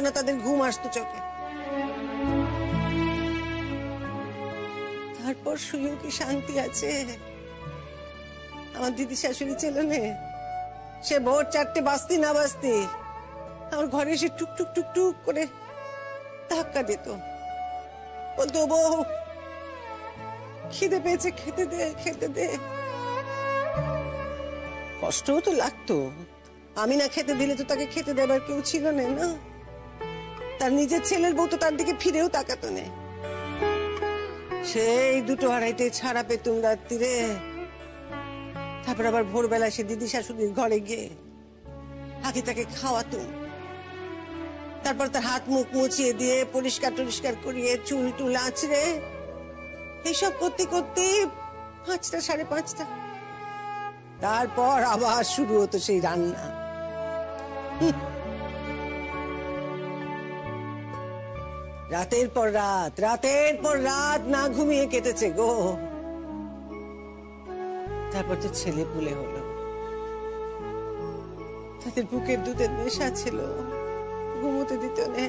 না তাদের ঘুম আসতো চোখে। তারপর শুয়েও কি শান্তি আছে? আমার দিদি শাশুড়ি ছিল না, সে ভোর 4টে বাজতে না বাজতে আমার ঘরে এসে টুকটুক টুকটুক করে ধাক্কা দিত, বলতো বউ খিদে পেয়েছে, খেতে দে খেতে দে। কষ্টও তো লাগতো, আমি না খেতে দিলে তো তাকে খেতে দেবার কেউ ছিল না। না, তার নিজের ছেলের বউ তো তার দিকে ফিরেও তাকাতো না। সেই 2টো 2:30 ছাড়া পেতুম রাত্রিরে। তারপর আবার ভোরবেলা সে দিদি শাশুড়ির ঘরে গিয়ে আগে তাকে খাওয়াতুম, তারপর তার হাত মুখ মুছিয়ে দিয়ে পরিষ্কার টরিষ্কার করিয়ে চুল টুল আঁচড়ে এইসব করতে করতে 5টা 5:30। তারপর আবার শুরু হতো সেই রান্না। রাতের পর রাত না ঘুমিয়ে কেটেছে গো। তারপর তো ছেলে পুলে হলো, তাদের বুকের দুধের নেশা ছিল, ঘুমোতে দিত না।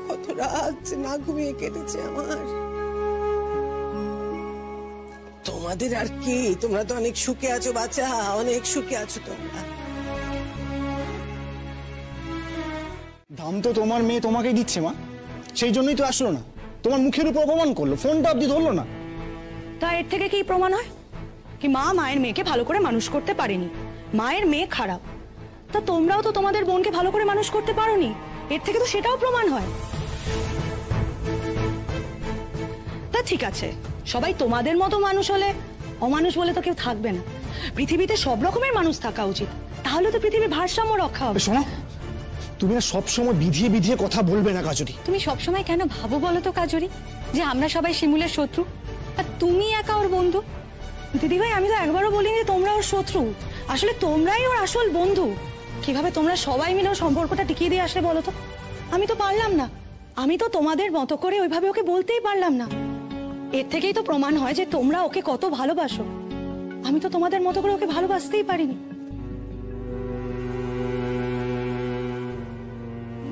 কত রাত না ঘুমিয়ে কেটেছে আমার। তোমাদের আর কি, তোমরা তো অনেক সুখে আছো বাচ্চা, অনেক সুখে আছো তোমরা। দাম তো তোমার মেয়ে তোমাকে দিচ্ছে মা, সেই জন্যই তো আসলো না, তোমার মুখের উপর অপমান করলো, ফোনটা অব্দি ধরলো না। তা এর থেকে কি প্রমাণ হয় কি মা মায়ের মেয়েকে ভালো করে মানুষ করতে পারেনি, মায়ের মেয়ে খারাপ? তা তোমরাও তো তোমাদের বোনকে ভালো করে মানুষ করতে পারোনি, এর থেকে তো সেটাও প্রমাণ হয়। তা ঠিক আছে, সবাই তোমাদের মতো মানুষ হলে অমানুষ বলে তো কেউ থাকবে না। পৃথিবীতে সব রকমের মানুষ থাকা উচিত, তাহলে তো পৃথিবীর ভারসাম্য রক্ষা হবে। শোনো, তুমি না সবসময় বিধিয়ে বিধিয়ে কথা বলবে না কাজরি। তুমি সবসময় কেন ভাবো বলো তো কাজরি, যে আমরা সবাই শিমুলের শত্রু আর তুমি একা ওর বন্ধু? দিদিভাই, আমি তো একবারও বলিনি যে তোমরা ওর শত্রু, আসলে তোমরাই ওর আসল বন্ধু। কিভাবে তোমরা সবাই মিলে সম্পর্কটা টিকিয়ে দিয়ে আসলে বলো তো? আমি তো পারলাম না, আমি তো তোমাদের মতো করে ওইভাবে ওকে বলতেই পারলাম না। এর থেকেই তো প্রমাণ হয় যে তোমরা ওকে কত ভালোবাসো। আমি তো তোমাদের মতো করে ওকে ভালোবাসতেই পারিনি।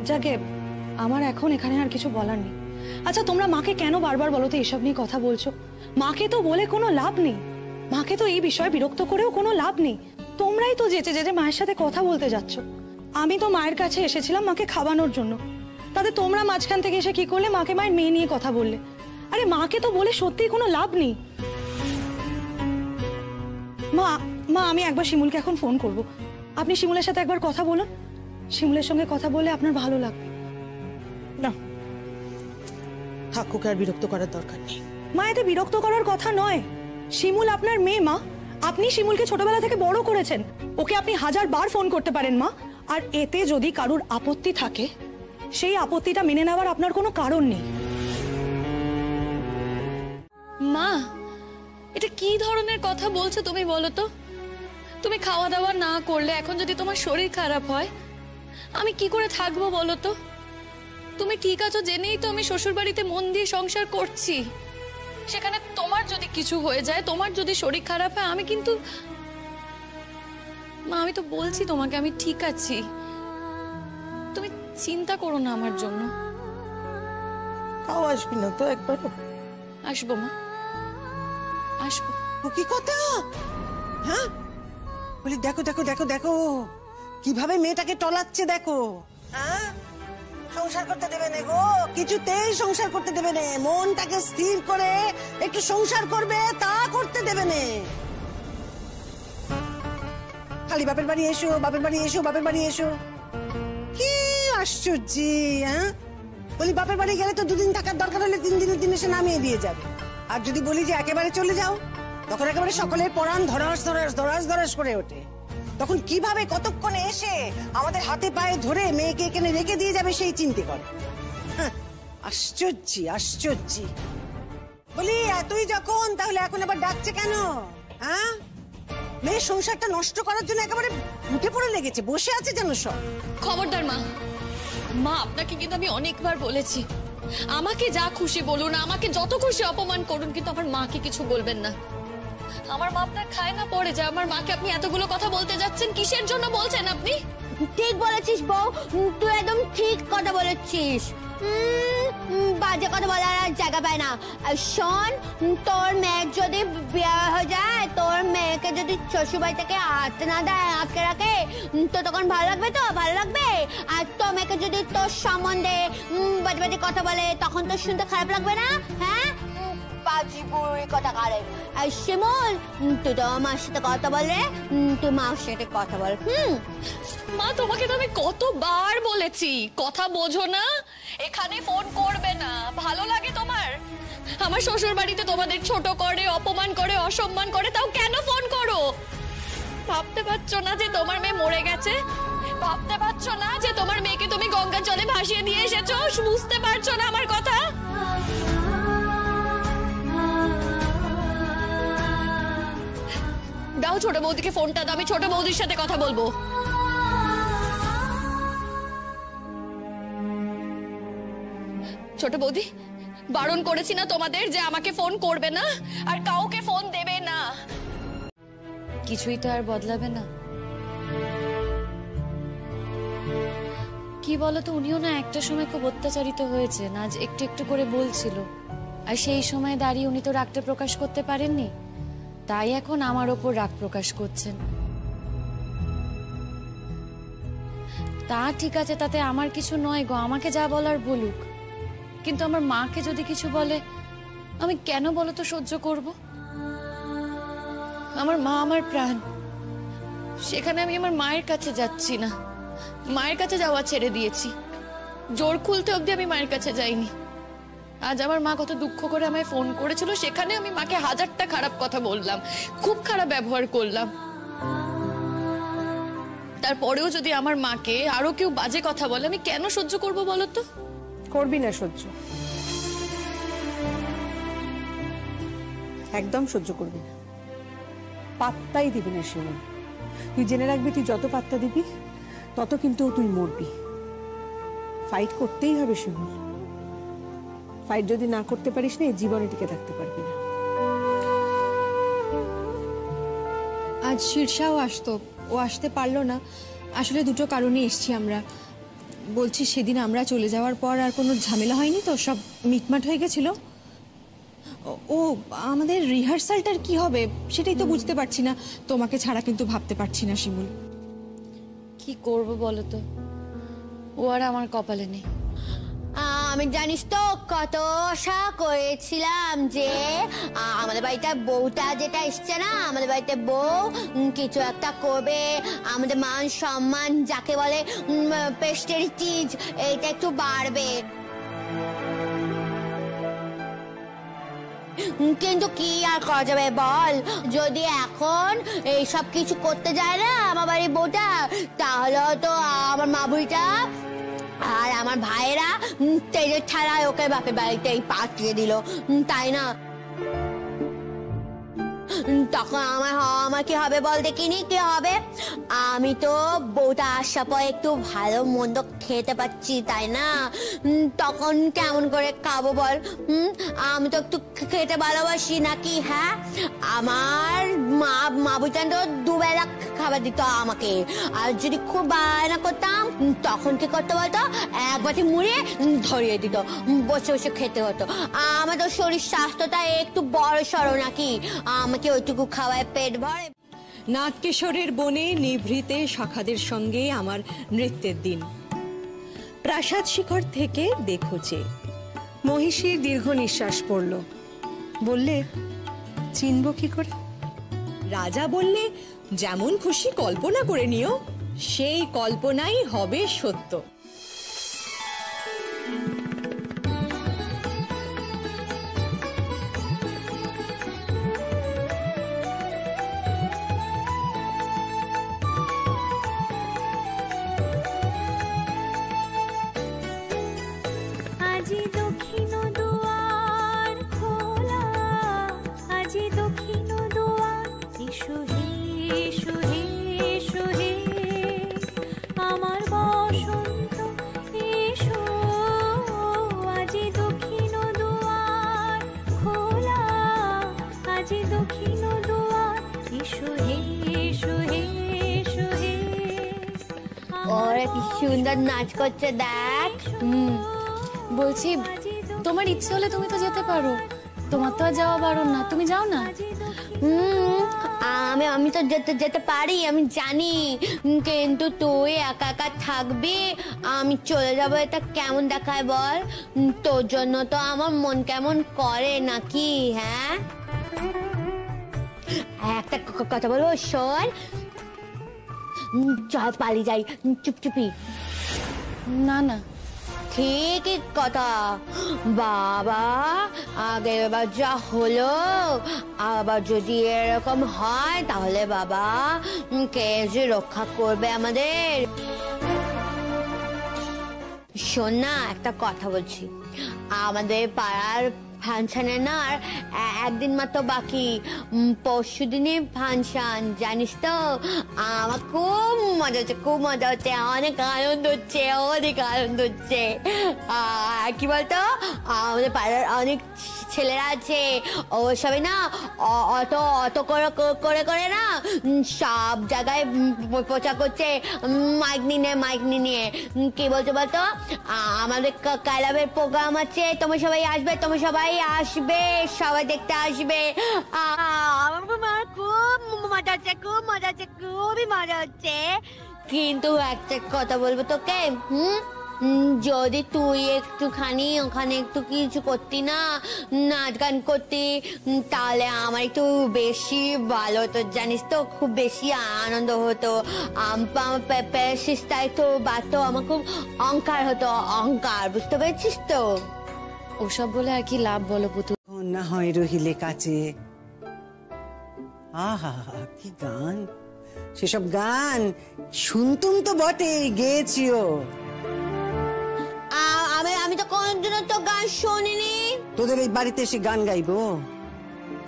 যাকে আমার এখন এখানে আর কিছু বলার নেই। আচ্ছা, তোমরা মাকে কেন বারবার বলো তো এসব নিয়ে কথা বলছো? মাকে তো বলে কোনো লাভ নেই, মাকে তো এই বিষয়ে বিরক্ত করেও কোনো লাভ নেই। তোমরাই তো যেচে যেচে মায়ের সাথে কথা বলতে যাচ্ছ। আমি তো মায়ের কাছে এসেছিলাম মাকে খাওয়ানোর জন্য, তাতে তোমরা মাঝখান থেকে এসে কি করলে, মাকে মায়ের মেয়ে নিয়ে কথা বললে। আরে মাকে তো বলে সত্যিই কোনো লাভ নেই। মা আমি একবার শিমুলকে এখন ফোন করব, আপনি শিমুলের সাথে একবার কথা বলুন। শিমুলের সঙ্গে কথা বলে আপনার ভালো লাগবে। না, ঠাকুরকে আর বিরক্ত করার দরকার নেই। মা, এতে বিরক্ত করার কথা নয়। শিমুল আপনার মেয়ে মা, আপনি শিমুলকে ছোটবেলা থেকে বড় করেছেন, ওকে আপনি 1000 বার ফোন করতে পারেন মা। আর এতে যদি কারুর আপত্তি থাকে, সেই আপত্তিটা মেনে নেওয়ার আপনার কোনো কারণ নেই। মা, এটা কি ধরনের কথা বলছো তুমি বলো তো? তুমি খাওয়া দাওয়া না করলে এখন যদি তোমার শরীর খারাপ হয়, আমি কি করে থাকবো বলো তো? তুমি ঠিক আছো জেনেই তো আমি শ্বশুর বাড়িতে মন দিয়ে সংসার করছি। সেখানে তোমার যদি কিছু হয়ে যায়, তোমার যদি শরীর খারাপ হয়, আমি কিন্তু মা, আমি তো বলছি তোমাকে আমি ঠিক আছি, তুমি চিন্তা করো না আমার জন্য। তাও আসবি না তো একবারও? আসবো মা, আসবো। কি কথা? হ্যাঁ, বলি দেখো দেখো দেখো দেখো কিভাবে মেয়েটাকে টলাচ্ছে দেখো। হ্যাঁ, সংসার করতে দেবে না গো, কিছুতেই সংসার করতে দেবে না। মনটাকে স্থির করে একটু সংসার করবে, তা করতে দেবে না। খালি বাপের বাড়ি এসো, বাপের বাড়ি এসো, বাপের বাড়ি এসো। কি আশ্চর্য! হ্যাঁ, বলি বাপের বাড়ি গেলে তো 2 দিন থাকার দরকার হলে 3 দিনের দিন এসে নামিয়ে দিয়ে যাবে। আর যদি বলি যে একেবারে চলে যাও, তখন একেবারে সকলের পরাণ ধরাস ধরাস ধরাস ধরাস করে ওঠে। তখন কিভাবে কতক্ষণে এসে আমাদের হাতে পায়ে ধরে মেয়েকে এখানে রেখে দিয়ে যাবে সেই চিন্তা করে। আশ্চর্য আশ্চর্য! বলি এতই যখন, তাহলে এখন আবার ডাকছে কেন? হ্যাঁ, মেয়ের সংসারটা নষ্ট করার জন্য একেবারে উঠে পড়ে লেগেছে, বসে আছে যেন সব। খবরদার মা, মা আপনাকে কিন্তু আমি অনেকবার বলেছি, আমাকে যা খুশি বলুন, আমাকে যত খুশি অপমান করুন, কিন্তু আমার মাকে কিছু বলবেন না। আমার মা আপনার খায় না পড়ে যায়। আমার মাকে আপনি এতগুলো কথা বলতে যাচ্ছেন, কিসের জন্য বলছেন আপনি? ঠিক বলেছিস বউ, তুই একদম ঠিক কথা বলেছিস। বাজে কথা বলার আর জায়গা পায় না। শোন, তোর মেয়ের যদি বিয়ে হয়ে যায়, তোর মেয়েকে যদি শ্বশুরবাড়ি থেকে আটতে না দেয়, আটকে রাখে, তো তখন ভালো লাগবে? তো ভালো লাগবে? আর তোর মেয়েকে যদি তোর সম্বন্ধে বাজে বাজে কথা বলে, তখন তো শুনতে খারাপ লাগবে না? হ্যাঁ, বাজি বুড়ি কথা কারে। আর শিমুল, তুই তো আমার সাথে কথা বলে, তুই মার সাথে কথা বল। মা, তোমাকে তো আমি কতবার বলেছি কথা বোঝো না, এখানে ফোন করবে না। ভালো লাগে তোমার? আমার শ্বশুর বাড়িতে তোমাদের ছোট করে, অপমান করে, অসম্মান করে, তাও কেন ফোন করো? ভাবতে পারছো না যে তোমার মেয়ে মরে গেছে? ভাবতে পারছো না যে তোমার মেয়েকে তুমি গঙ্গার জলে ভাসিয়ে দিয়ে এসেছো? বুঝতে পারছো না আমার কথা? দাও ছোট বৌদিকে ফোনটা দাও, আমি ছোট বৌদির সাথে কথা বলবো। ছোট বৌদি, বারণ করেছি না তোমাদের যে আমাকে ফোন করবে না আর কাউকে ফোন দেবে না? কিছুই তো আর বদলাবে না। কি বলতো, উনিও না একটা সময় খুব অত্যাচারিত হয়েছেন, আজ একটু একটু করে বলছিল, আর সেই সময় দাঁড়িয়ে উনি তো রাগটা প্রকাশ করতে পারেননি, তাই এখন আমার ওপর রাগ প্রকাশ করছেন। তা ঠিক আছে, তাতে আমার কিছু নয় গো, আমাকে যা বলার বলুক, কিন্তু আমার মাকে যদি কিছু বলে আমি কেন বলো তো সহ্য করব? আমার মা আমার প্রাণ, সেখানে আমি আমার মায়ের কাছে যাচ্ছি না, মায়ের কাছে যাওয়া ছেড়ে দিয়েছি, জোর খুলতে অবধি আমি মায়ের কাছে যাইনি। আজ আমার মা কত দুঃখ করে আমায় ফোন করেছিল, সেখানে আমি মাকে হাজারটা খারাপ কথা বললাম, খুব খারাপ ব্যবহার করলাম। তারপরেও যদি আমার মাকে আরো কেউ বাজে কথা বলে, আমি কেন সহ্য করব বলো তো? করবি না সহ্য, একদম সহ্য করবি না, পাত্তাই দিবি না শিমুল। তুই জেনে রাখবি, তুই যত পাত্তা দিবি তত কিন্তু তুই মরবি। ফাইট করতেই হবে শিমুল, ফাইট যদি না করতে পারিস না, এই জীবনে টিকে থাকতে পারবি না। আজ শীর্ষাও আসতো, ও আসতে পারলো না। আসলে দুটো কারণে এসছি আমরা। বলছি, সেদিন আমরা চলে যাওয়ার পর আর কোনো ঝামেলা হয়নি তো? সব মিটমাট হয়ে গেছিল? ও, আমাদের রিহার্সালটার কি হবে সেটাই তো বুঝতে পারছি না। তোমাকে ছাড়া কিন্তু ভাবতে পারছি না শিমুল। কি করব বলো তো, ও আর আমার কপালে নেই। আমি জানিস তো কত আশা করেছিলাম যে আমাদের বাড়িতে বউটা যেটা এসছে না, আমাদের বাড়িতে বউ কিছু একটা করবে, আমাদের মান সম্মান যাকে বলে প্রেস্টিজ, এইটা একটু বাড়বে। কিন্তু কি আর করা যাবে বল, যদি এখন এইসব কিছু করতে যায় না আমার বাড়ির বউটা, তাহলে তো আমার মা বুড়িটা আর আমার ভাইয়েরা তেজের ছাড়াই ওকে বাপের বাড়িতেই পাঠিয়ে দিল, তাই না? তখন আমার কি হবে বল দেখিনি? কি হবে? আমি তো বউটা আসার পর একটু ভালো মন্দ খেতে পাচ্ছি, তাই না? তখন কেমন করে খাবো বল? আমি তো একটু খেতে ভালোবাসি নাকি? হ্যাঁ, আমার মা বুঝতেন তো দুবেলা খাবার দিত আমাকে, আর যদি খুব বায়না করতাম তখন কি করতে বলতো, এক বাটি মুড়ে ধরিয়ে দিত, বসে বসে খেতে হতো। আমাদের শরীর স্বাস্থ্যটা একটু বড় সড়ো নাকি, আমাকে ওইটুকু খাওয়ায় পেট ভরে? নাটকেশ্বরের বনে নিভৃতে শাখাদের সঙ্গে আমার নৃত্যের দিন। প্রাসাদ শিখর থেকে দেখোছে। মহিষীর দীর্ঘ নিঃশ্বাস পড়ল, বললে, চিনব কি করে? রাজা বললে, যেমন খুশি কল্পনা করে নিও, সেই কল্পনাই হবে সত্য। আজি দক্ষিণ দুয়ার খোলা, আজি দক্ষিণ দুয়ার, এসো হে এসো হে এসো হে, আমার বসন্ত ওরা কি সুন্দর নাচ করছে দেখ। বলছি তোমার ইচ্ছে হলে তুমি তো যেতে পারো, তোমার তো আর যাওয়া বারণ না, তুমি যাও না। আমি তো যেতে পারি, আমি জানি, কিন্তু তুই একা একা থাকবি, আমি চলে যাবো, এটা কেমন দেখায় বল? তোর জন্য তো আমার মন কেমন করে নাকি? হ্যাঁ, একটা কথা বলবো, শোন, চল পালিয়ে যাই চুপচুপি। না না, ঠিকই কথা বাবা, আগেরবার যা হলো আবার যদি এরকম হয় তাহলে বাবা কে যে রক্ষা করবে আমাদের? শোন না, একটা কথা বলছি, আমাদের পাড়ার ফাংশনে না আর একদিন মাত্র বাকি, পরশু দিনে ফাংশন, জানিস তো? আমার খুব মজা হচ্ছে, খুব মজা হচ্ছে, অনেক আনন্দ হচ্ছে, অনেক আনন্দ হচ্ছে। কি বলতো, আমাদের পাড়ার অনেক ছেলেরা আছে, ও সবাই না অত অত করে করে করে না সব জায়গায় প্রচার করছে, মাইক নিয়ে। কি বলছো বলতো, আমাদের ক্লাবের প্রোগ্রাম আছে, তোমরা সবাই আসবে, সবাই দেখতে আসবে। আমার খুব মজা হচ্ছে, খুবই মজা হচ্ছে। কিন্তু একটা কথা বলবো তোকে, যদি তুই একটুখানি ওখানে একটু কিছু করতি না, নাচ গান করতি, তাহলে আমার একটু বেশি ভালো হতো, জানিস তো, খুব বেশি আনন্দ হতো। আমার প্যারাসিসটা একটু বাড়তো, আমার খুব অহংকার হতো, অহংকার, বুঝতে পেরেছিস তো? ওসব বলে আর কি লাভ বলো পুতু? না হয় রহিলে কাছে, আহা কি গান, সেসব গান শুনতুম তো বটে, গেয়েছিও। আমি তো কোনদিনও তো গান শুনিনি। তোদের এই বাড়িতে এসে গান গাইবো?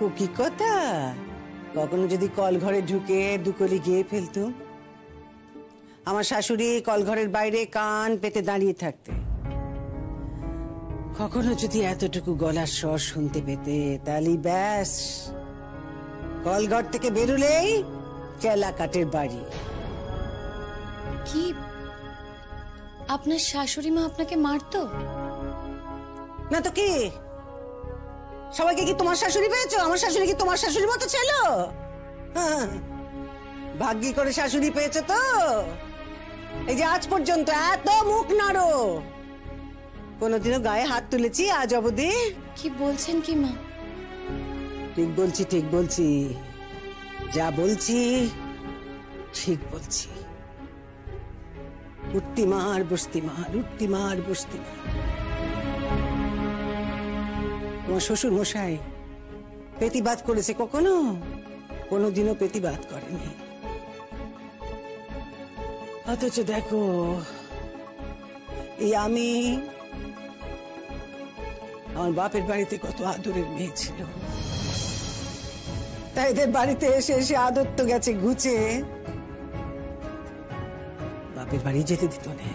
ও কি কথা, কখনো যদি কল ঘরে ঢুকে দুকলি গেয়ে ফেলতুম। আমার শাশুড়ি কল ঘরের বাইরে কান পেতে দাঁড়িয়ে থাকতে, কখনো যদি এতটুকু গলার স্বর শুনতে পেতে, তাহলে ব্যাস, কলঘর থেকে বেরুলেই চেলা কাঠের বাড়ি। কি আপনার শাশুড়ি মা আপনাকে মারতো? না তো কি, সবাইকে কি তোমার শাশুড়ি পেয়েছো? আমার শাশুড়ি কি তোমার শাশুড়ির মতো ছিল? ভাগ্যি করে শাশুড়ি পেয়েছো তো, এই যে আজ পর্যন্ত এত মুখ নাড়ো, কোনদিনও গায়ে হাত তুলেছি আজ অবধি? কি বলছেন কি মা? ঠিক বলছি, যা বলছি ঠিক বলছি। উঠতি মার বসতি মার, উঠতি মার বসতি মার। তোমার শ্বশুর মশাই প্রতিবাদ করেছে কখনো? কোনোদিনও প্রতিবাদ করেনি। অথচ দেখো, এই আমি আমার বাপের বাড়িতে কত আদরের মেয়ে ছিল, তাই এদের বাড়িতে এসে এসে আদর তো গেছে ঘুচে, বাপের বাড়ি যেতে দিত না।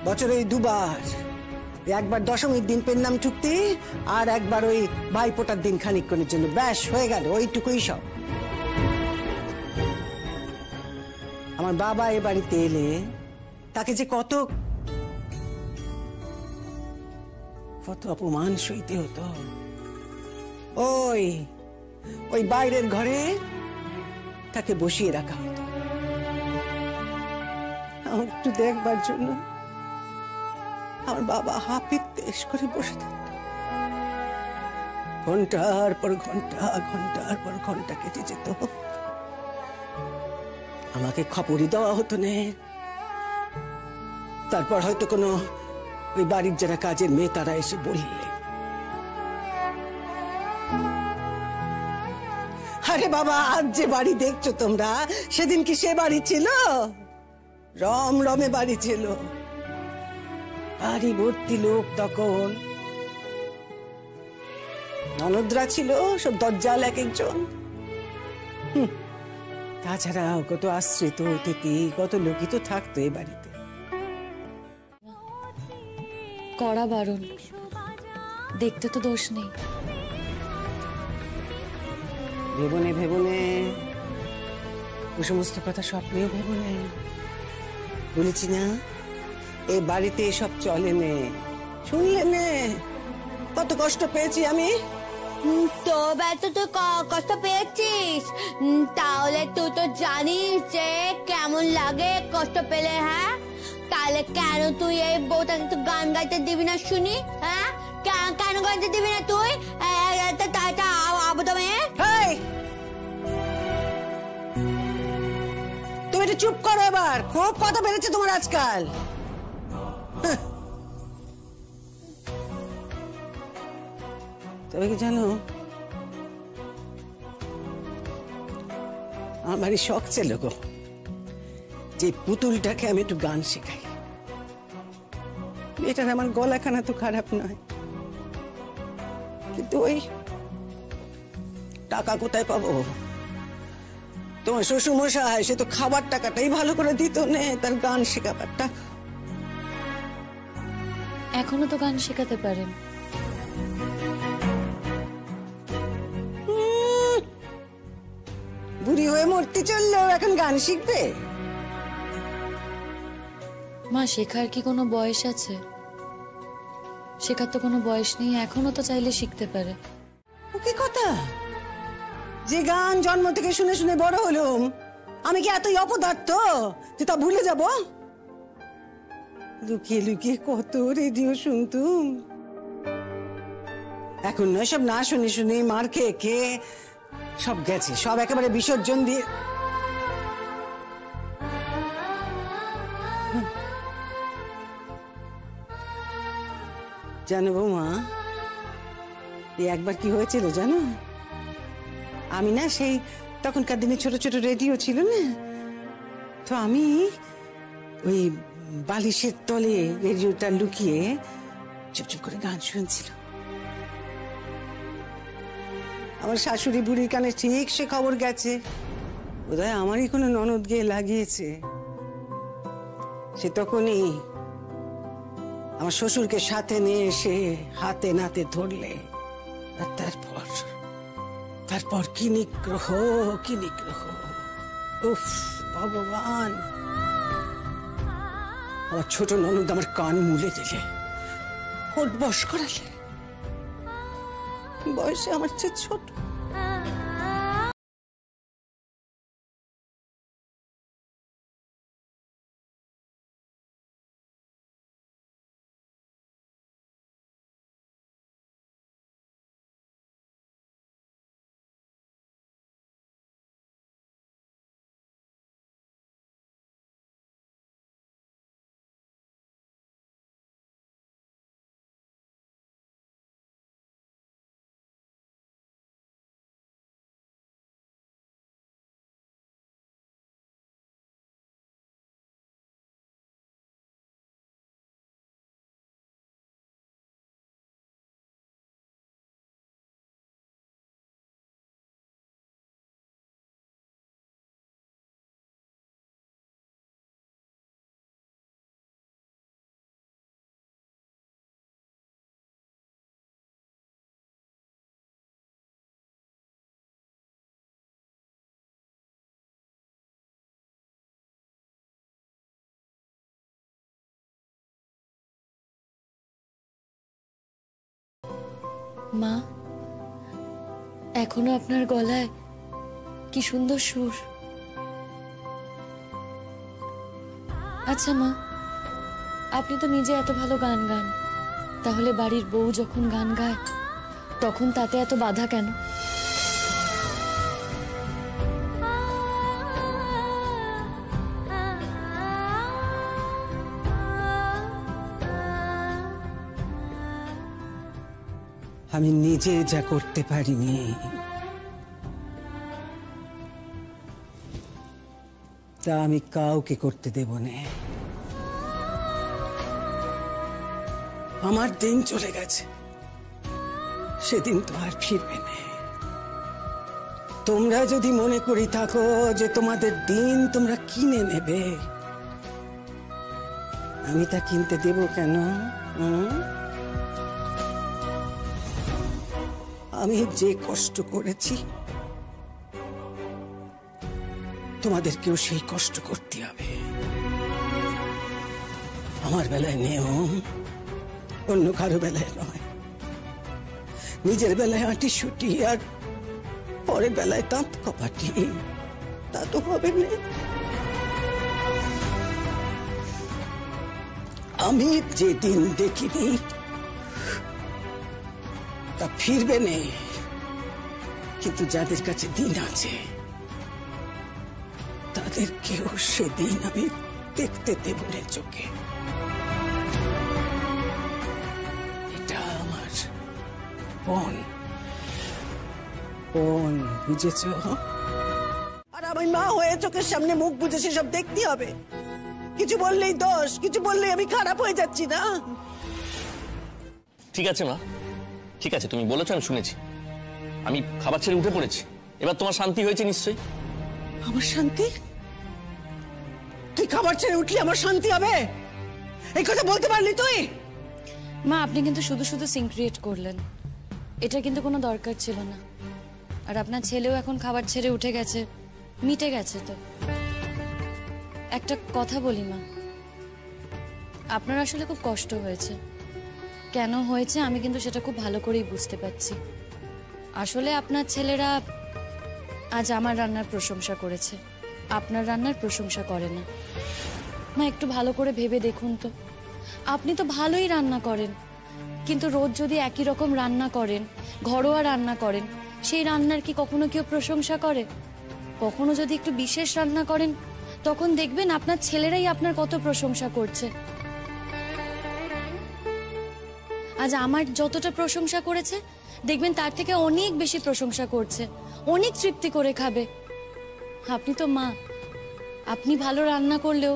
বছরে দুবার, একবার দশমীর দিন পেন নাম ঠুকতে, আর একবার ওই ভাইফোঁটার দিন খানিকক্ষণের জন্য, ব্যাস হয়ে গেল, ওইটুকুই সব। আমার বাবা এ বাড়িতে এলে তাকে যে কত কত অপমান সইতে হতো। ওই বাইরের ঘরে তাকে বসিয়ে রাখা হতো আমার একটু দেখবার জন্য। আমার বাবা হাপিক দেশ করে বসে থাকত, ঘন্টার পর ঘন্টা কেটে যেত, আমাকে খবরই দেওয়া হতো না। তারপর হয়তো কোনো ওই বাড়ির যারা কাজের মেয়ে তারা এসে বললে, আরে বাবা, আজ যে বাড়ি দেখছো তোমরা, সেদিন কি সে বাড়ি ছিল? রমরমে বাড়ি ছিল, বাড়ি ভর্তি লোক। তখন ননদরা ছিল সব দজ্জাল এক একজন। তাছাড়াও কত আশ্রিত অতিথি, কত লোকই তো থাকতো এ বাড়িতে। কড়া বারণ, দেখতে তো দোষ নেই। ভেবনে ও সমস্ত কথা স্বপ্নেও ভেবনে, বলেছি না এই বাড়িতে এসব চলে নে, শুনলে নে কত কষ্ট পেয়েছি আমি। তো তো তুই কষ্ট পেয়েছিস, তাহলে তুই তো জানিস যে কেমন লাগে কষ্ট পেলে। হ্যাঁ, তাহলে কেন তুই এই বউটাকে তো গান গাইতে দিবি না শুনি? হ্যাঁ, কেন গাইতে দিবি না তুই? তুমি একটু চুপ করো এবার, খুব কথা বেড়েছে তোমার আজকাল। তবে কি জানো, আমার বাড়ির শখ ছিল গো যে পুতুলটাকে আমি একটু গান শেখাই। এটার আমার গলাখানা তো খারাপ নয়, কিন্তু ওই টাকা কোথায় পাবো? তোমার শ্বশুর মশাই সে তো খাবার টাকাটাই ভালো করে দিত না, তার গান শেখাবার টাকা। এখনো তো গান শেখাতে পারেন। বুড়ি হয়ে মরতে চললেও এখন গান শিখবে? মা, শেখার কি কোনো বয়স আছে? শেখার তো কোনো বয়স নেই, এখনো তো চাইলে শিখতে পারে। ও কি কথা, যে গান জন্ম থেকে শুনে শুনে বড় হলুম, আমি কি এতই অপদার্থ যে তা ভুলে যাব? লুকিয়ে লুকিয়ে কত রেডিও শুনতুম, এখন নয় সব না শুনে শুনে মার খেয়ে খেয়ে সব গেছে, সব একেবারে বিসর্জন দিয়ে। জানো বৌমা, একবার কি হয়েছিল জানো? আমি না সেই তখনকার দিনে ছোট ছোট রেডিও ছিল না, তো আমি ওই বালিশের তলে রেডিওটা লুকিয়ে চুপচুপ করে গান শুনছিল। আমার শাশুড়ি বুড়ির কানে ঠিক সে খবর গেছে, বোধহয় আমারই কোনো ননদ গিয়ে লাগিয়েছে। সে তখনই আমার শ্বশুরকে সাথে নিয়ে এসে হাতে নাতে ধরলে, আর তারপর কি নিগ্রহ, কি নিগ্রহ! উফ ভগবান! আমার ছোট ননদ আমার কান মুলে দিলে, হোট বস করালে, বয়সে আমার চেয়ে ছোট। মা, এখনো আপনার গলায় কি সুন্দর সুর। আচ্ছা মা, আপনি তো নিজে এত ভালো গান গান, তাহলে বাড়ির বউ যখন গান গায় তখন তাতে এত বাধা কেন? আমি নিজে যা করতে পারিনি, তা আমি কাউকে করতে দেব না। আমার দিন চলে গেছে, সেদিন তো আর ফিরবে না। তোমরা যদি মনে করি থাকো যে তোমাদের দিন তোমরা কিনে নেবে, আমি তা কিনতে দেব কেন? আমি যে কষ্ট করেছি তোমাদেরকেও সেই কষ্ট করতে হবে। আমার বেলায় নিয়ম, অন্য কারো বেলায় নয়। নিজের বেলায় আঁটি সুটি আর পরের বেলায় তাঁত কপাটি, তা তো হবে না। আমি যেদিন দেখিনি তা ফিরবে না, কিন্তু যাদের কাছে দিন আছে তাদেরকেও সেদিন আমি দেখতে দেব না চোখে। এটা আমার বোন, বোন, বুঝেছ? আর আমি মা হয়ে চোখের সামনে মুখ বুঝে সেসব দেখতে হবে। কিছু বললেই দোষ, কিছু বললেই আমি খারাপ হয়ে যাচ্ছি না। ঠিক আছে মা, ঠিক আছে, তুমি বলেছো, আমি শুনেছি। আমি খাবার ছেড়ে উঠে পড়েছি। এবার তোমার শান্তি হয়েছে নিশ্চয়ই? আমার শান্তি? তুই খাবার ছেড়ে উঠলি আমার শান্তি হবে? এই কথা বলতে পারলি তুই? মা, আপনি কিন্তু শুধু শুধু সিন ক্রিয়েট করলেন। এটা কিন্তু কোনো দরকার ছিল না। আর আপনার ছেলেও এখন খাবার ছেড়ে উঠে গেছে, মিটে গেছে তো। একটা কথা বলি মা, আপনার আসলে খুব কষ্ট হয়েছে। কেন হয়েছে আমি কিন্তু সেটা খুব ভালো করেই বুঝতে পারছি। আসলে আপনার ছেলেরা আজ আমার রান্নার প্রশংসা করেছে, আপনার রান্নার প্রশংসা করে না। মা, একটু ভালো করে ভেবে দেখুন তো, আপনি তো ভালোই রান্না করেন, কিন্তু রোজ যদি একই রকম রান্না করেন, ঘরোয়া রান্না করেন, সেই রান্নার কি কখনো কেউ প্রশংসা করে? কখনো যদি একটু বিশেষ রান্না করেন, তখন দেখবেন আপনার ছেলেরাই আপনার কত প্রশংসা করছে। আজ আমার যতটা প্রশংসা করেছে, দেখবেন তার থেকে অনেক বেশি প্রশংসা করছে, অনেক তৃপ্তি করে খাবে। আপনি তো মা, আপনি ভালো রান্না করলেও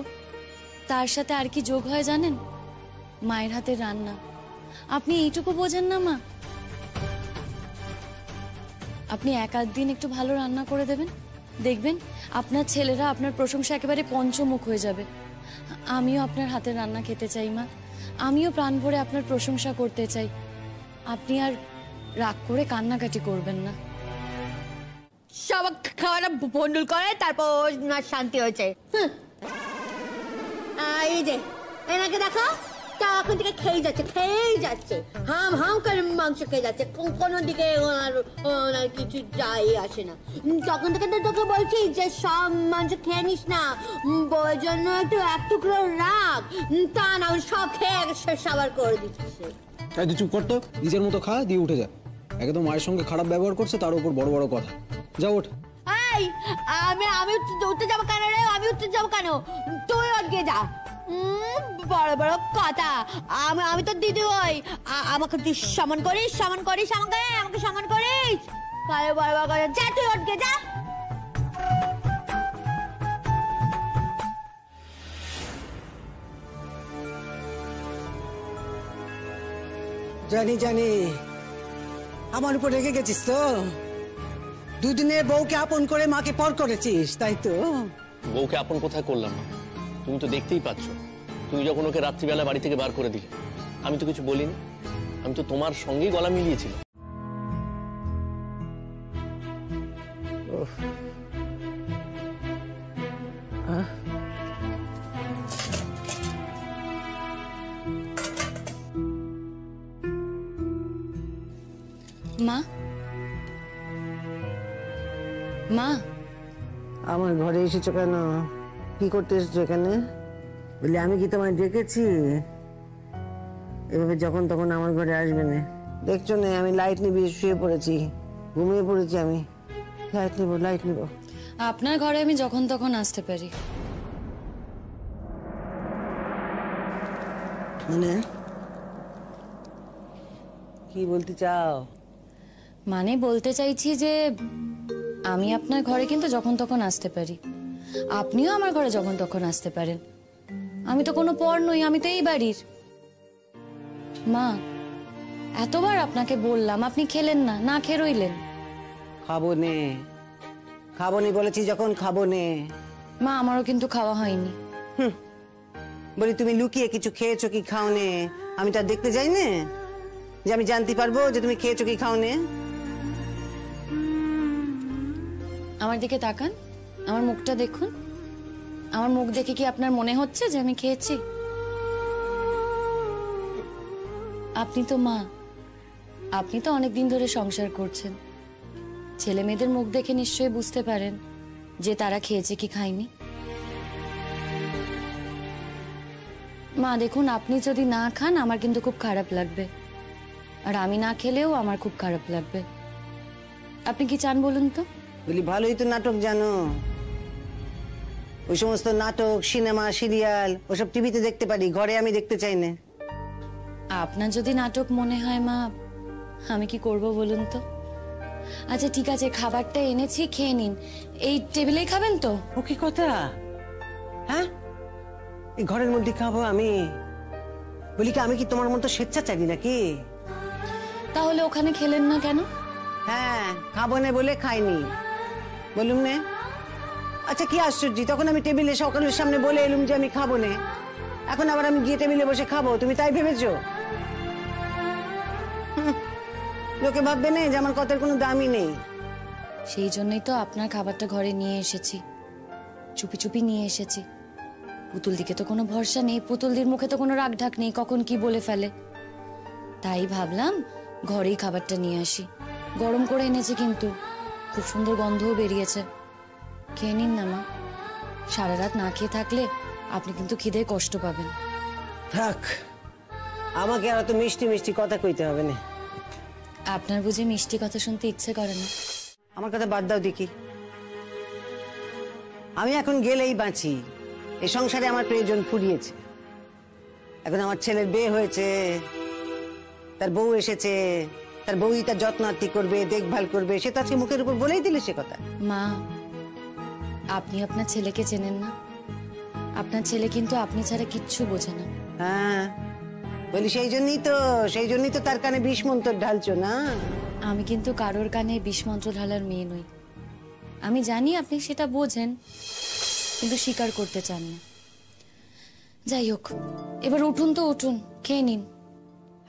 তার সাথে আর কি যোগ হয় জানেন? মায়ের হাতের রান্না। আপনি এইটুকু বোঝেন না মা? আপনি এক আধ দিন একটু ভালো রান্না করে দেবেন, দেখবেন আপনার ছেলেরা আপনার প্রশংসা একেবারে পঞ্চমুখ হয়ে যাবে। আমিও আপনার হাতের রান্না খেতে চাই মা, আমিও প্রাণ ভরে আপনার প্রশংসা করতে চাই। আপনি আর রাগ করে কান্নাকাটি করবেন না। সব খাওয়াটা বন্ডুল করে তারপর শান্তি হয়েছে। এই যে এনাকে দেখো, এখন থেকে খেয়ে যাচ্ছে হাম হাম করে মাংস খেয়ে যাচ্ছে, কোনো দিকে ওনার কিছু যাই আসে না। তখন থেকে তো তোকে বলছি যে সব মাংস খেয়ে নিস না, বউয়ের জন্য একটু এক টুকরো রাখ, তা না সব খেয়ে সাবার করে দিচ্ছে। তাই তুই চুপ করতো, নিজের মতো খা, দিয়ে উঠে যা। একদম মায়ের সঙ্গে খারাপ ব্যবহার করছে, তার উপর বড় বড় কথা। যা ওঠ। আমি উঠতে যাবো কেন রে? আমি উঠতে যাবো কেন? তুই আজকে যা। বড় বড় কথা। আমি তো দিদি হই, আমাকে তুই সমান করিস আমাকে সমান করিস। কালে বড় বড় কথা, যা তুই আজকে যা। জানি জানি, আমার উপর রেগে গেছিস তো? দুদিনে বউকে আপন করে মাকে পর করেছিস, তাই তো? বউকে আপন কোথায় করলাম না? তুমি তো দেখতেই পাচ্ছ। তুমি যখন ওকে রাত্রিবেলা বাড়ি থেকে বার করে দিলে, আমি তো কিছু বলিনি। আমি তো তোমার সঙ্গেই গলা মিলিয়েছিলাম। মা, মা, আমার ঘরে এসেছো কেন? কি করতে এসেছো এখানে? বলি আমি কি তোমায় ডেকেছি? এভাবে যখন তখন আমার ঘরে আসবে না। দেখছো না আমি লাইট নিভিয়ে শুয়ে পড়েছি, ঘুমিয়ে পড়েছি। আমি লাইট নিব। আপনার ঘরে আমি যখন তখন আসতে পারি। মানে কি বলতে চাও? মানে বলতে চাইছি যে আমি আপনার ঘরে কিন্তু যখন তখন আসতে পারি, আপনিও আমার ঘরে যখন তখন আসতে পারেন। আমি তো কোনো পর নই, আমি তো এই বাড়ির মা। এতবার আপনাকে বললাম, আপনি খেলেন না, না খেয়ে রইলেন। খাবো নে বলেছি যখন, খাবো নে। মা, আমারও কিন্তু খাওয়া হয়নি। বলি তুমি লুকিয়ে কিছু খেয়েছো কি খাও নে? আমি তো আর দেখতে যাই না যে আমি জানতে পারবো যে তুমি খেয়েছো কি খাও নে। আমার দিকে তাকান, আমার মুখটা দেখুন। আমার মুখ দেখে কি আপনার মনে হচ্ছে যে আমি খেয়েছি? আপনি তো মা, আপনি তো অনেকদিন ধরে সংসার করছেন, ছেলে মেয়েদের মুখ দেখে নিশ্চয়ই বুঝতে পারেন যে তারা খেয়েছে কি খায়নি। মা দেখুন, আপনি যদি না খান আমার কিন্তু খুব খারাপ লাগবে, আর আমি না খেলেও আমার খুব খারাপ লাগবে। আপনি কি চান বলুন তো? বলি ভালোই তো নাটক জানো, ওই সমস্ত নাটক, সিনেমা, সিরিয়াল ওসব টিভিতে দেখতে পারি, ঘরে আমি দেখতে চাই না। আপনার যদি নাটক মনে হয় মা, আমি কি করব বলুন তো? আচ্ছা ঠিক আছে, খাবারটা এনেছি, খেয়ে নিন। এই টেবিলেই খাবেন তো? ও কি কথা, হ্যাঁ এই ঘরের মধ্যে খাবো আমি? বলি কি আমি কি তোমার মতো স্বেচ্ছাচারী নাকি? তাহলে ওখানে খেলেন না কেন? হ্যাঁ খাবো না বলে খাইনি বলুম না। আচ্ছা কি আশ্চর্য, তখন আমি টেবিলে সকালের সামনে বলে এলুম যে আমি খাবো না, এখন আবার আমি গিয়ে টেবিলে বসে খাবো, তুমি তাই ভেবেছো? লোকে ভাববে না যে আমার কথার কোনো দামই নেই। সেই জন্যই তো আপনার খাবারটা ঘরে নিয়ে এসেছি, চুপি চুপি নিয়ে এসেছি। পুতুল দিকে তো কোনো ভরসা নেই, পুতুলদির মুখে তো কোনো রাগ ঢাক নেই, কখন কি বলে ফেলে। তাই ভাবলাম ঘরেই খাবারটা নিয়ে আসি। গরম করে এনেছি, কিন্তু খুব সুন্দর গন্ধও বেরিয়েছে। খেয়ে নিন না মা, সারা রাত না খেয়ে থাকলে আপনি কিন্তু খিদে কষ্ট পাবেন। থাক, আমাকে আর অত মিষ্টি মিষ্টি কথা কইতে হবে না। আপনার বুঝি মিষ্টি কথা শুনতে ইচ্ছে করে না? আমার কথা বাদ দাও দেখি, আমি এখন গেলেই বাঁচি, এই সংসারে আমার প্রয়োজন ফুরিয়েছে। এখন আমার ছেলের বিয়ে হয়েছে, তার বউ এসেছে, তার বউই তার যত্নার্থী করবে, দেখভাল করবে, সে তো আজকে মুখের উপর বলেই দিলে সে কথা। মা, আপনি আপনার ছেলেকে চেনেন না? আপনার ছেলে কিন্তু আপনি ছাড়া কিচ্ছু বোঝে না। হ্যাঁ বলি, সেই জন্যই তো তার কানে বিষ মন্ত্র ঢালছো না। আমি কিন্তু কারোর কানে বিষ মন্ত্র ঢালার মেয়ে নই। আমি জানি আপনি সেটা বোঝেন, কিন্তু স্বীকার করতে চান না। যাই হোক, এবার উঠুন তো, উঠুন, খেয়ে নিন।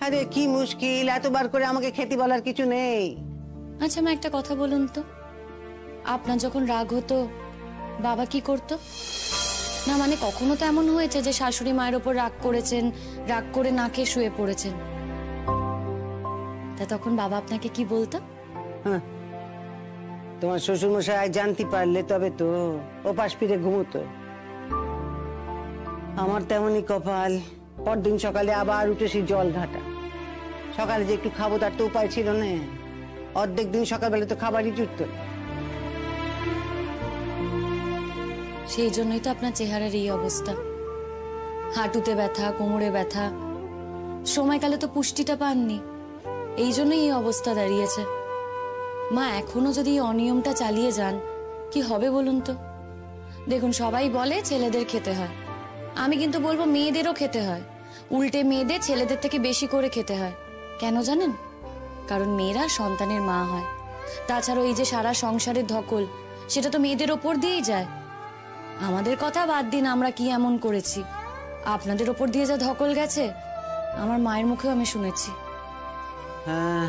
আরে কি মুশকিল, এতবার করে আমাকে খেতে বলার কিছু নেই। আচ্ছা মা, একটা কথা বলুন তো, আপনার যখন রাগ হতো বাবা কি করতো? না মানে কখনো তো এমন হয়েছে যে শাশুড়ি মায়ের ওপর রাগ করেছেন, রাগ করে না খেয়ে শুয়ে পড়েছেন, তা তখন বাবা আপনাকে কি বলতো? হ্যাঁ, তোমার শ্বশুর মশাই জানতে পারলে তবে তো ও পাশ ফিরে ঘুমোতো। আমার তেমনই কপাল, পরদিন সকালে আবার উঠে সেই জল ঘাটা। সকালে যে একটু খাবো তার তো উপায় ছিল না, অর্ধেক দিন সকালবেলা তো খাবারই জুটত না। সেই জন্যই তো আপনার চেহারার এই অবস্থা, হাঁটুতে ব্যথা, কোমরে ব্যথা, সময়কালে তো পুষ্টিটা পাননি, এই জন্যই এই অবস্থা দাঁড়িয়েছে। মা, এখনো যদি এই অনিয়মটা চালিয়ে যান কি হবে বলুন তো? দেখুন, সবাই বলে ছেলেদের খেতে হয়, আমি কিন্তু বলবো মেয়েদেরও খেতে হয়। উল্টে মেয়েদের ছেলেদের থেকে বেশি করে খেতে হয়। কেন জানেন? কারণ মেয়েরা সন্তানের মা হয়। তাছাড়া এই যে সারা সংসারের ধকল, সেটা তো মেয়েদের ওপর দিয়েই যায়। আমাদের কথা বাদ দিন, আমরা কি এমন করেছি, আপনাদের ওপর দিয়ে যা ধকল গেছে আমার মায়ের মুখেও আমি শুনেছি। হ্যাঁ,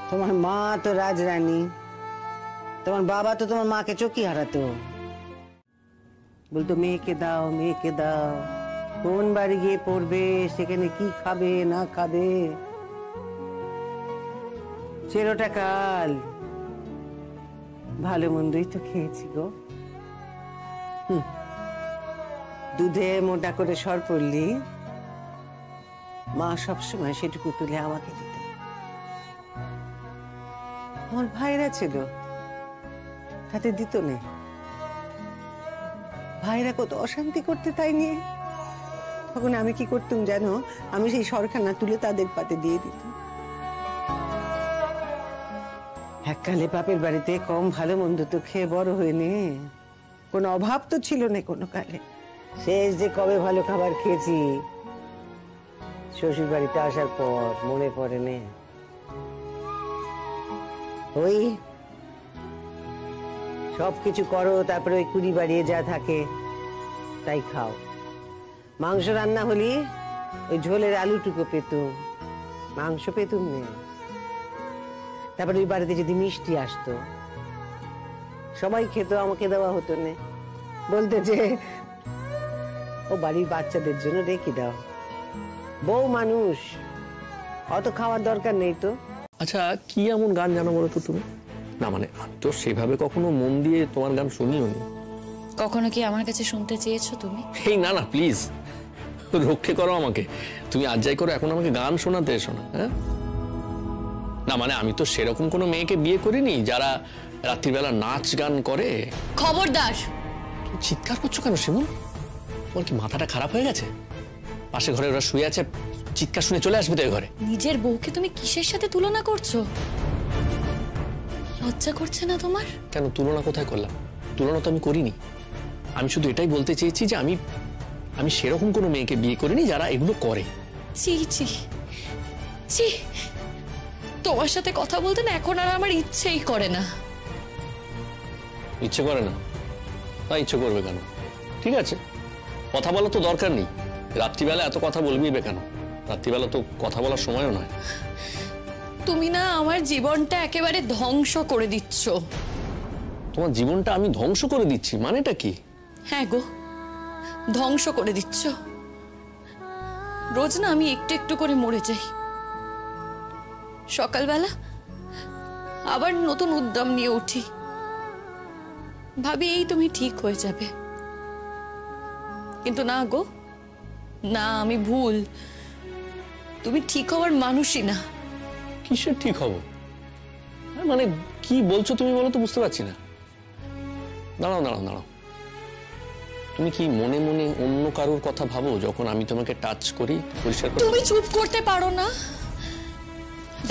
তোমার মা তো রাজরানী, তোমার বাবা তো তোমার মাকে চোখই হারাতো, বলতো মেয়েকে দাও, মেয়েকে দাও, কোন বাড়ি গিয়ে পড়বে, সেখানে কি খাবে না খাবে, চেরোটা কাল ভালো মন্দই তো খেয়েছি গো। দুধে মোটা করে সর পড়লি মা সবসময় সেটুকু তুলে আমাকে দিত। আমার ভাইরা ছিল, তাতে দিত না। ভাইরা কত অশান্তি করতে তাই নিয়ে, তখন আমি কি করতাম জানো? আমি সেই সরখানা তুলে তাদের পাতে দিয়ে দিতাম। এককালে বাপের বাড়িতে কম ভালো মন্দ তো খেয়ে বড় হয়নি, কোনো অভাব তো ছিল না কোনো কালে। শেষ যে কবে ভালো খাবার খেয়েছি শ্বশুর বাড়িতে আসার পর মনে পড়ে নে। ওই সবকিছু করো, তারপরে ওই কুড়ি বাড়িয়ে যা থাকে তাই খাও। মাংস রান্না হলি ওই ঝোলের আলুটুকু পেতুম, মাংস পেতুম নেই। তারপরে ওই বাড়িতে যদি মিষ্টি আসতো সবাই খেত, আমাকে দেওয়া হতো না, বলতে যে ও বাড়ির বাচ্চাদের জন্য রেখে দাও, বউ মানুষ, অত খাওয়ার দরকার নেই তো। আচ্ছা কি এমন গান জানো বলো তো তুমি? না মানে আমি তো সেভাবে কখনো মন দিয়ে তোমার গান শুনিও নি। কখনো কি আমার কাছে শুনতে চেয়েছো তুমি? এই না না প্লিজ, রক্ষে করো আমাকে। তুমি আজ যাই করো, এখন আমাকে গান শোনাতে এসো না। হ্যাঁ না মানে আমি তো সেরকম কোনো মেয়েকে বিয়ে করিনি যারা রাত্রিবেলা নাচ গান করে। খবরদার! তুমি চিৎকার করছো কেন শিমুল? তোমার কি মাথাটা খারাপ হয়ে গেছে? পাশে ঘরে ওরা শুয়ে আছে, চিৎকার শুনে চলে আসবে তো এই ঘরে। নিজের বউকে তুমি কিসের সাথে তুলনা করছো? লজ্জা করছে না তোমার? কেন তুলনা কোথায় করলাম? তুলনা তো আমি করিনি। আমি শুধু এটাই বলতে চেয়েছি যে আমি সেরকম কোনো মেয়েকে বিয়ে করিনি যারা এগুলো করে। ছি ছি ছি, তোমার সাথে কথা বলতে না এখন আর আমার ইচ্ছেই করে না। ইচ্ছে করে না? তা ইচ্ছে করবে কেন? ঠিক আছে, কথা বলা তো দরকার নেই। রাত্রিবেলা এত কথা বলবি কেন? রাত্রিবেলা তো কথা বলার সময়ও নয়। তুমি না আমার জীবনটা একেবারে ধ্বংস করে দিচ্ছ। তোমার জীবনটা আমি ধ্বংস করে দিচ্ছি মানেটা কি? হ্যাঁ গো, ধ্বংস করে দিচ্ছ। রোজ না আমি একটু একটু করে মরে যাই। সকালবেলা আবার নতুন উদ্যম নিয়ে উঠি, ভাবি এই তুমি ঠিক হয়ে যাবে। কিন্তু না গো, না, আমি ভুল। তুমি ঠিক হওয়ার মানুষই না। কিসের ঠিক হবো? মানে কি বলছো তুমি বলো তো, বুঝতে পারছি না। দাঁড়াও দাঁড়াও দাঁড়াও, তুমি কি মনে মনে অন্য কারোর কথা ভাবো যখন আমি তোমাকে টাচ করি, পরিষ্কার করি? তুমি চুপ করতে পারো না?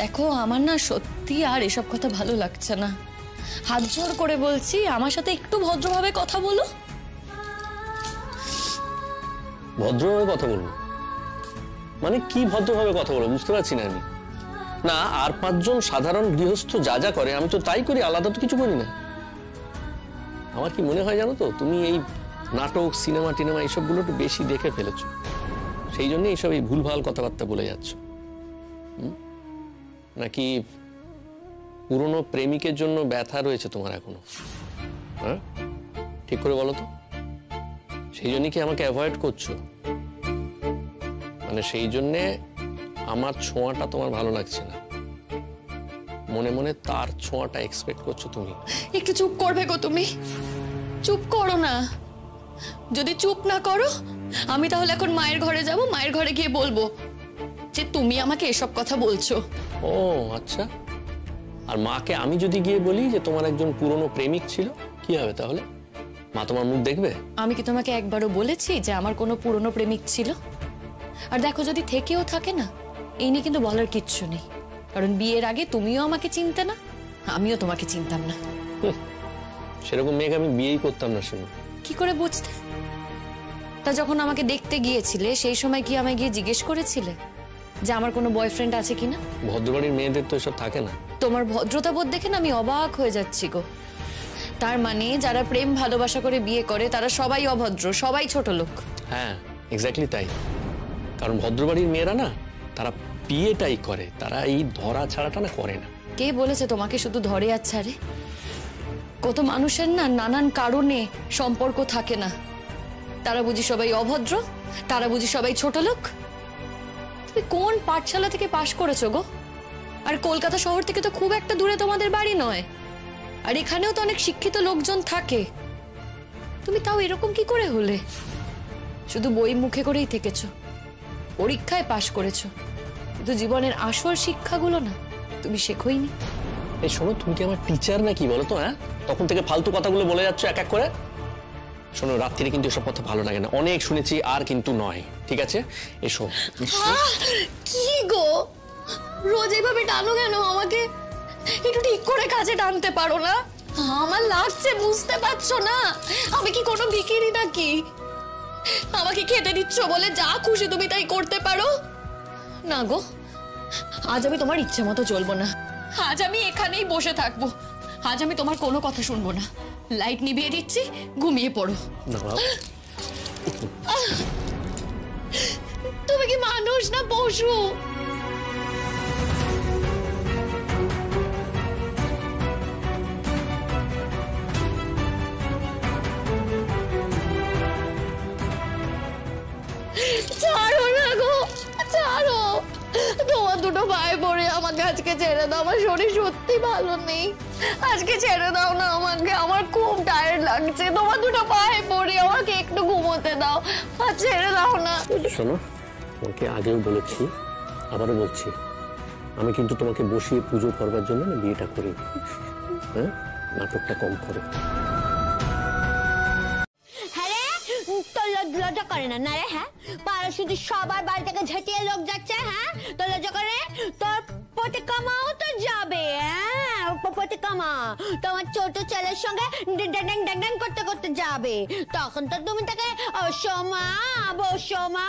দেখো আমার না সত্যি আর এসব কথা ভালো লাগছে না। হাত জোড় করে বলছি, আমার সাথে একটু ভদ্রভাবে কথা বলো। ভদ্রভাবে কথা বলবো মানে কি ভদ্রভাবে কথা বলবো বুঝতে পারছি না আমি। না, আর 5 জন সাধারণ গৃহস্থ যা যা করে আমি তো তাই করি, আলাদা তো কিছু করি না। আমার কি মনে হয় জানো তো, তুমি এই নাটক সিনেমা টিনেমা এইসবগুলো একটু বেশি দেখে ফেলেছো, সেই জন্য এইসব এই ভুলভাল কথাবার্তা বলে যাচ্ছ। নাকি পুরনো প্রেমিকের জন্য ব্যথা রয়েছে তোমার এখনো? হ্যাঁ ঠিক করে বলো তো, সেই জন্য কি আমাকে অ্যাভয়েড করছো? মানে সেই জন্যে আমার ছোঁয়াটা তোমার ভালো লাগছে না, মনে মনে তার ছোঁয়াটা এক্সপেক্ট করছো তুমি। একটু চুপ করবে গো তুমি? চুপ করো না। যদি চুপ না করো, আমি তাহলে এখন মায়ের ঘরে যাব, মায়ের ঘরে গিয়ে বলবো যে তুমি আমাকে এসব কথা বলছো। ও আচ্ছা, আর মাকে আমি যদি গিয়ে বলি যে তোমার একজন পুরনো প্রেমিক ছিল, কি হবে তাহলে? মা তোমার মুখ দেখবে? আমি কি তোমাকে একবারও বলেছি যে আমার কোনো পুরনো প্রেমিক ছিল? আর দেখো যদি থেকেও থাকে না, এই নিয়ে কিন্তু বলার কিচ্ছু নেই, কারণ বিয়ের আগে তুমিও আমাকে চিনতে না, আমিও তোমাকে চিনতাম না। সেরকম মেয়েকে আমি বিয়েই করতাম না। শুনো, কি করে বুঝতে? তা যখন আমাকে দেখতে গিয়েছিলে সেই সময় কি আমায় গিয়ে জিজ্ঞেস করেছিলে যে আমার কোনো বয়ফ্রেন্ড আছে কিনা? ভদ্রবাড়ির মেয়েদের তো এসব থাকে না। তোমার ভদ্রতা বোধ দেখে না আমি অবাক হয়ে যাচ্ছি গো। তার মানে যারা প্রেম ভালোবাসা করে বিয়ে করে তারা সবাই অভদ্র, সবাই ছোট লোক। হ্যাঁ এক্স্যাক্টলি তাই, কারণ ভদ্রবাড়ির মেয়েরা না তারা বিয়েটাই করে, তারা এই ধরা ছাড়াটা না করে না। কে বলেছে তোমাকে শুধু ধরে আর ছাড়ে? কত মানুষের না নানান কারণে সম্পর্ক থাকে না। তারা বুঝি সবাই অভদ্র, তারা বুঝি সবাই ছোট লোক। তুমি কোন পাঠশালা থেকে পাশ করেছো গো? আর কলকাতা শহর থেকে তো খুব একটা দূরে তোমাদের বাড়ি নয়, আর এখানেও তো অনেক শিক্ষিত লোকজন থাকে। তুমি তাও এরকম কি করে হলে? শুধু বই মুখে করেই থেকেছো, পরীক্ষায় পাশ করেছো, কিন্তু জীবনের আসল শিক্ষাগুলো না তুমি শেখোইনি। এই শোনো, তুমি কি আমার টিচার নাকি বলো তো? হ্যাঁ, তখন থেকে ফালতু কথাগুলো বলে যাচ্ছ এক এক করে। শোনো, রাত্রিরে কিন্তু এসব কথা ভালো লাগে না, অনেক শুনেছি, আর কিন্তু নয়, ঠিক আছে? এসো। কি গো, রোজ এইভাবে টানো কেন আমাকে? একটু ঠিক করে কাজে টানতে পারো না? আমার লাগছে, বুঝতে পারছো না? আমি কি কোনো ভিখিরি নাকি? আমাকে খেতে দিচ্ছ বলে যা খুশি তুমি তাই করতে পারো না গো? আজ আমি তোমার ইচ্ছে মতো চলবো না, আজ আমি এখানেই বসে থাকবো, আজ আমি তোমার কোনো কথা শুনবো না। লাইট নিভিয়ে দিচ্ছি, ঘুমিয়ে পড়ো। তুমি কি মানুষ না পশু? ছাড়ো না গো, ছাড়ো। দুটো পায়ে পড়ে আমাকে আজকে ছেড়ে দাও, আমার শরীর সত্যি ভালো নেই, আজকে ছেড়ে দাও না আমাকে, আমার খুব টায়ার্ড লাগছে, তোমার দুটো পায়ে পড়ে আমাকে একটু ঘুমোতে দাও, আর ছেড়ে দাও না। শোনো, তোমাকে আগেও বলেছি, আবারও বলছি, আমি কিন্তু তোমাকে বসিয়ে পুজো করবার জন্য না বিয়েটা করি। হ্যাঁ, নাটকটা কম করো। তোর লজ্জা করে না না রে? হ্যাঁ, পাড়া শুধু সবার বাড়ি থেকে ঝাঁটিয়ে লোক যাচ্ছে। হ্যাঁ, তোর লজ্জা করে? তোর পতিকামাও তো যাবে। হ্যাঁ, পতিকামা তোমার ছোট ছেলের সঙ্গে ড্যাং করতে করতে যাবে। তখন তো তুমি তাকে সোমা বসোমা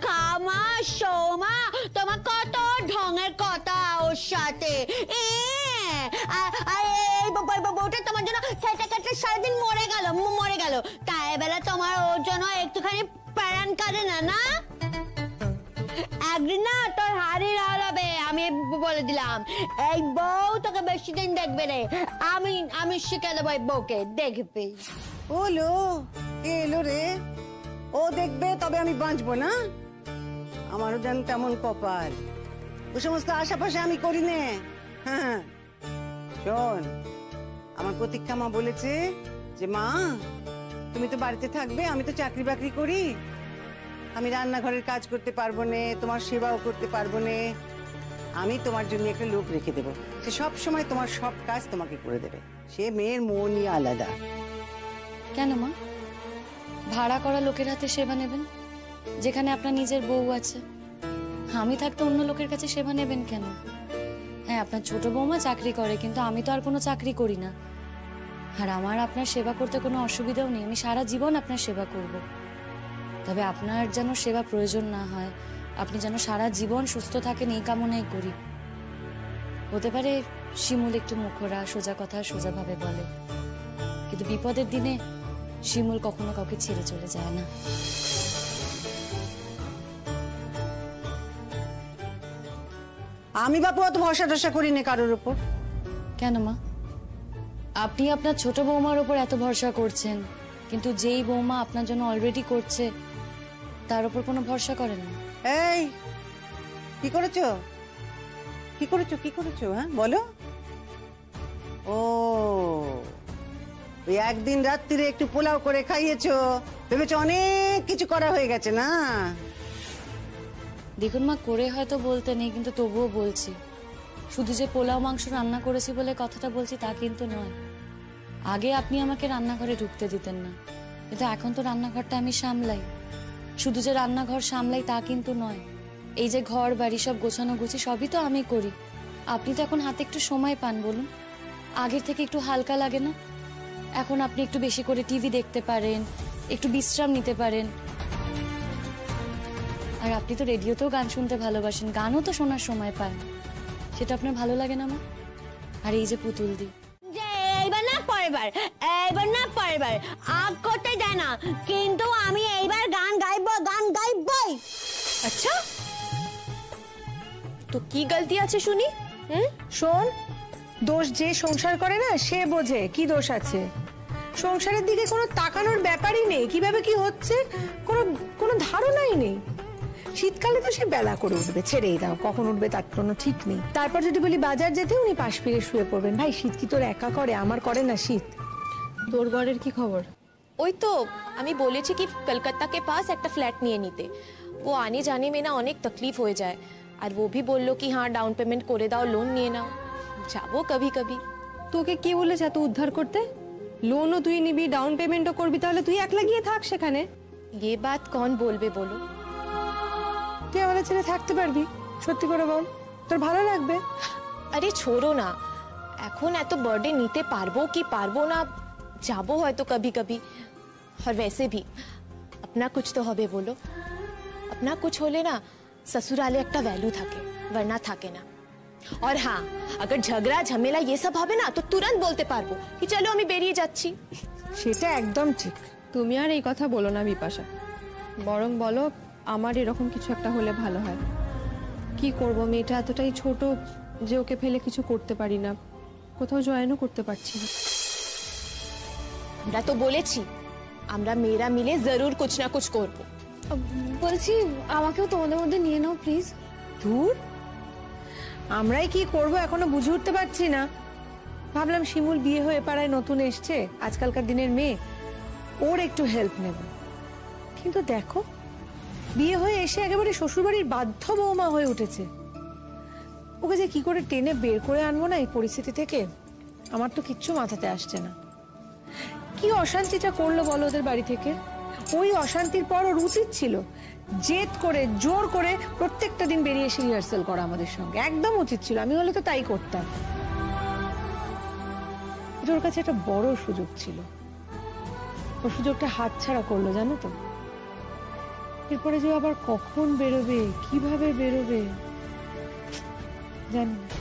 খামা সোমা, তোমার কত ঢঙের কথা ওর সাথে। বউটা তোমার জন্য খেটে খেটে সারাদিন মরে গেল, তাই বেলা তোমার ওর জন্য একটুখানি প্যারান কাটে না? না, একদিন না তোর হাড়ি হবে, আমি বলে দিলাম। এই বউ তোকে বেশি দিন দেখবে রে, আমি শিখে দেবো এই বউকে, দেখবে। ওলো এলো রে, ও দেখবে তবে আমি বাঁচবো না? আমারও যেন তেমন কপাল, ও সমস্ত আশাপাশে আমি করি নে। হ্যাঁ শোন, আমার প্রতীক্ষা মা বলেছে যে মা তুমি তো বাড়িতে থাকবে, আমি তো চাকরি বাকরি করি, আমি রান্নাঘরের কাজ করতে পারবো না, তোমার সেবাও করতে পারবো না, আমি তোমার জন্য একটা লোক রেখে দেবো, সে সব সময় তোমার সব কাজ তোমাকে করে দেবে। সে মেয়ের মনই আলাদা। কেন মা, ভাড়া করা লোকের হাতে সেবা নেবেন যেখানে আপনার নিজের বউ আছে? আমি থাকতে অন্য লোকের কাছে সেবা নেবেন কেন? হ্যাঁ, আপনার ছোট বৌমা চাকরি করে, কিন্তু আমি তো আর কোনো চাকরি করি না, আর আমার আপনার সেবা করতে কোনো অসুবিধাও নেই, আমি সারা জীবন আপনার সেবা করব। তবে আপনার যেন সেবা প্রয়োজন না হয়, আপনি যেন সারা জীবন সুস্থ থাকেন এই কামনাই করি। হতে পারে শিমুল একটু মুখরা, সোজা কথা সোজাভাবে বলে, কিন্তু বিপদের দিনে শিমুল কখনো কাউকে ছেড়ে চলে যায় না। আমি বাপু অত ভরসা টসা করি না কারোর উপর। কেন মা, আপনি আপনার ছোট বৌমার উপর এত ভরসা করছেন, কিন্তু যেই বৌমা আপনার জন্য অলরেডি করছে তার উপর কোনো ভরসা করেন না? এই কি করেছো, কি করেছো, কি করেছো? হ্যাঁ বলো। ও ওই একদিন রাত্রিরে একটু পোলাও করে খাইয়েছো, ভেবেছো অনেক কিছু করা হয়ে গেছে না? দেখুন মা, করে হয়তো বলতে নেই, কিন্তু তবুও বলছি, শুধু যে পোলাও মাংস রান্না করেছি বলে কথাটা বলছি তা কিন্তু নয়। আগে আপনি আমাকে রান্নাঘরে ঢুকতে দিতেন না, কিন্তু এখন তো রান্নাঘরটা আমি সামলাই। শুধু যে রান্নাঘর সামলাই তা কিন্তু নয়, এই যে ঘর বাড়ি সব গোছানো গুছি সবই তো আমি করি। আপনি তো এখন হাতে একটু সময় পান, বলুন, আগের থেকে একটু হালকা লাগে না? এখন আপনি একটু বেশি করে টিভি দেখতে পারেন, একটু বিশ্রাম নিতে পারেন, আর আপনি তো রেডিওতেও গান শুনতে ভালোবাসেন, গানও তো শোনার সময় পান, সেটা আপনার ভালো লাগে না মা? আর এই যে পুতুল দি, এইবার না পরের বার আগ করতে দেয় না, কিন্তু আমি এইবার গান গাইবই। আচ্ছা, তো কি গলতি আছে শুনি? শোন, দোষ যে সংসার করে না সে বোঝে কি দোষ আছে। সংসারের দিকে কোনো তাকানোর ব্যাপারই নেই, কিভাবে কি হচ্ছে কোনো ধারণাই নেই। শীতকালে তো সে বেলা করে উঠবে, ছেড়েই দাও, কখন উঠবে তার কোনো ঠিক নেই। তারপর যদি বলি বাজার যেতে, উনি পাশ ফিরে শুয়ে পড়বেন। ভাই, শীত কি তোর একা করে? আমার করে না শীত। তোর বরের কি খবর? ওই তো আমি বলেছি কি কলকাতা के पास একটা ফ্ল্যাট নিয়ে নিতে, वो आने जाने में ना অনেক तकलीफ হয়ে যায়, আর वो भी বললো কি হ্যাঁ ডাউন পেমেন্ট করে দাও, লোন নিয়ে নাও, যাবো কবি কবি। তোকে কে বলেছে এত উদ্ধার করতে? লোনও তুই নিবি, ডাউন পেমেন্টও করবি, তাহলে তুই একলা গিয়ে থাক সেখানে। ये बात कौन বলবে বলো? তুই আমাদের ছেড়ে থাকতে পারবি? সত্যি করে বল, তোর ভালো লাগবে? আরে ছোড়ো না, এখন এত বার্থডে নিতে পারবো কি পারবো না, যাবো হয়তো কবি কবি। और वैसे भी अपना कुछ तो হবে বলো, अपना कुछ হলে না ससुराले একটা ভ্যালু থাকে, वरना থাকে না। और हाँ, अगर झगड़ा झमेला ये सब হবে না তো তুরন্ত বলতে পারবো কি চলো আমি বেরিয়ে যাচ্ছি। সেটা একদম ঠিক। তুমি আর এই কথা বলো না বিপাশা, বরং বলো আমার এরকম কিছু একটা হলে ভালো হয়। কি করব, মেয়েটা এতটাই ছোট যে ওকে ফেলে কিছু করতে পারি না, কোথাও জয়েনও করতে পারছি না। আমরা তো বলেছি আমরা মেয়েরা মিলে জরুর কুছ না কুছ করবো। বলছি আমাকেও তোমাদের মধ্যে নিয়ে নাও প্লিজ। দূর, আমরাই কি করব এখনো বুঝে উঠতে পারছি না। ভাবলাম শিমুল বিয়ে হয়ে পাড়ায় নতুন এসছে, আজকালকার দিনের মেয়ে, ওর একটু হেল্প নেব। কিন্তু দেখো, বিয়ে হয়ে এসে একেবারে শ্বশুরবাড়ির বাধ্য বৌমা হয়ে উঠেছে। ওকে যে কি করে টেনে বের করে আনবো না এই পরিস্থিতি থেকে, আমার তো কিচ্ছু মাথাতে আসছে না। কি অশান্তিটা করলো বলো ওদের বাড়ি থেকে। ওই অশান্তির পর ওর উচিত ছিল জেদ করে জোর করে প্রত্যেকটা দিন বেরিয়ে এসে রিহার্সাল করা আমাদের সঙ্গে, একদম উচিত ছিল। আমি হলে তো তাই করতাম। ওর কাছে একটা বড় সুযোগ ছিল, ও সুযোগটা হাতছাড়া করলো জানো তো। এরপরে যে আবার কখন বেরোবে, কিভাবে বেরোবে জানি না।